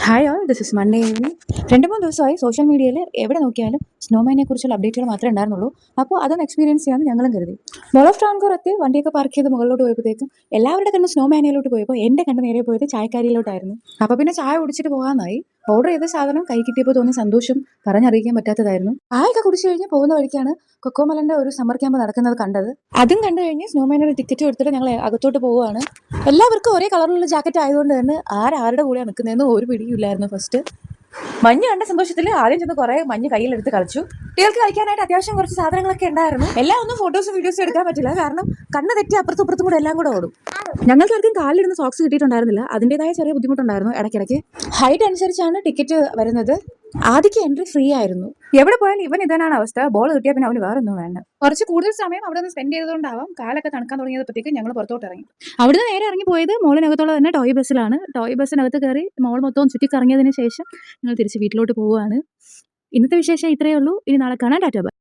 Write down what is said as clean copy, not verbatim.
Hi all, this is Monday evening. 2-3 ദിവസമായി social മീഡിയയിൽ എവിടെ നോക്കിയാലും സ്നോമാനെ കുറിച്ചുള്ള അപ്ഡേറ്റുകൾ മാത്രമേ ഉണ്ടായിരുന്നുള്ളൂ. അപ്പോൾ അതൊന്ന് എക്സ്പീരിയൻസ് ചെയ്യാമെന്ന് ഞങ്ങളും കരുതി. മോൾ ഓഫ് ട്രാൻകൂർ എത്തി വണ്ടിയൊക്കെ പാർക്ക് ചെയ്ത് മുകളിലോട്ട് പോയപ്പോഴത്തേക്കും എല്ലാവരുടെ കണ്ണ് സ്നോമാനയിലോട്ട് പോയപ്പോൾ എൻ്റെ കണ്ണ് നേരെ പോയത് ചായക്കാരിയിലോട്ടായിരുന്നു. അപ്പോൾ പിന്നെ ചായ കുടിച്ചിട്ട് പോകാമെന്നായി. ഓർഡർ ചെയ്ത സാധനം കൈ കിട്ടിയപ്പോൾ തോന്നിയ സന്തോഷം പറഞ്ഞറിയിക്കാൻ പറ്റാത്തതായിരുന്നു. ചായയൊക്കെ കുടിച്ചു കഴിഞ്ഞ് പോകുന്ന വഴിക്കാണ് കൊക്കോമലൻ്റെ ഒരു സമ്മർ ക്യാമ്പ് നടക്കുന്നത് കണ്ടത്. അതും കണ്ടു കഴിഞ്ഞ് സ്നോമാനയുടെ ടിക്കറ്റ് എടുത്തിട്ട് ഞങ്ങൾ അകത്തോട്ട് പോവുകയാണ്. എല്ലാവർക്കും ഒരേ കളറിലുള്ള ജാക്കറ്റ് ആയതുകൊണ്ട് തന്നെ ആരുടെ കൂടെയാണ് നിൽക്കുന്നതെന്ന് ഒരു പിടിയില്ലായിരുന്നു. ഫസ്റ്റ് മഞ്ഞ് കണ്ട സന്തോഷത്തിൽ ആദ്യം ചെന്ന് കുറേ മഞ്ഞ് കയ്യിലെടുത്ത് കളിച്ചു. കുട്ടികൾക്ക് കളിക്കാനായിട്ട് അത്യാവശ്യം കുറച്ച് സാധനങ്ങളൊക്കെ ഉണ്ടായിരുന്നു. എല്ലാം ഒന്നും ഫോട്ടോസും വീഡിയോസും എടുക്കാൻ പറ്റില്ല, കാരണം കണ്ണ് തെറ്റി അപ്പുറത്തും ഇപ്പുറത്തും കൂടെ എല്ലാം കൂടെ ഓടും. ഞങ്ങൾക്ക് ആർക്കും കാലിലിരുന്ന് സോക്സ് കിട്ടിയിട്ടുണ്ടായിരുന്നില്ല. അതിൻ്റെതായ ചെറിയ ബുദ്ധിമുട്ടുണ്ടായിരുന്നു ഇടയ്ക്കിടയ്ക്ക്. ഹൈറ്റ് അനുസരിച്ചാണ് ടിക്കറ്റ് വരുന്നത്. ആദ്യക്ക് എൻട്രി ഫ്രീ ആയിരുന്നു. എവിടെ പോയാലും ഇവൻ ഇതാണ് അവസ്ഥ. ബോൾ കിട്ടിയാൽ പിന്നെ അവന് വേറൊന്നും വേണ്ട. കുറച്ച് കൂടുതൽ സമയം അവിടെ നിന്ന് സ്പെൻഡ് ചെയ്തതുകൊണ്ടാവാം കാലൊക്കെ തണുക്കാൻ തുടങ്ങിയപ്പോഴത്തേക്കും ഞങ്ങൾ പുറത്തോട്ട് ഇറങ്ങി. അവിടുന്ന് നേരെ ഇറങ്ങി പോയത് മോളിനകത്തുള്ള തന്നെ ടോയ് ബസ്സിലാണ്. ടോയ് ബസ്സിനകത്ത് കയറി മോൾ മൊത്തവും ചുറ്റി കറങ്ങിയതിന് ശേഷം ഞങ്ങൾ തിരിച്ച് വീട്ടിലോട്ട് പോവുകയാണ്. ഇന്നത്തെ വിശേഷം ഇത്രയേ ഉള്ളൂ. ഇനി നാളെ കാണാൻ. Tata bye.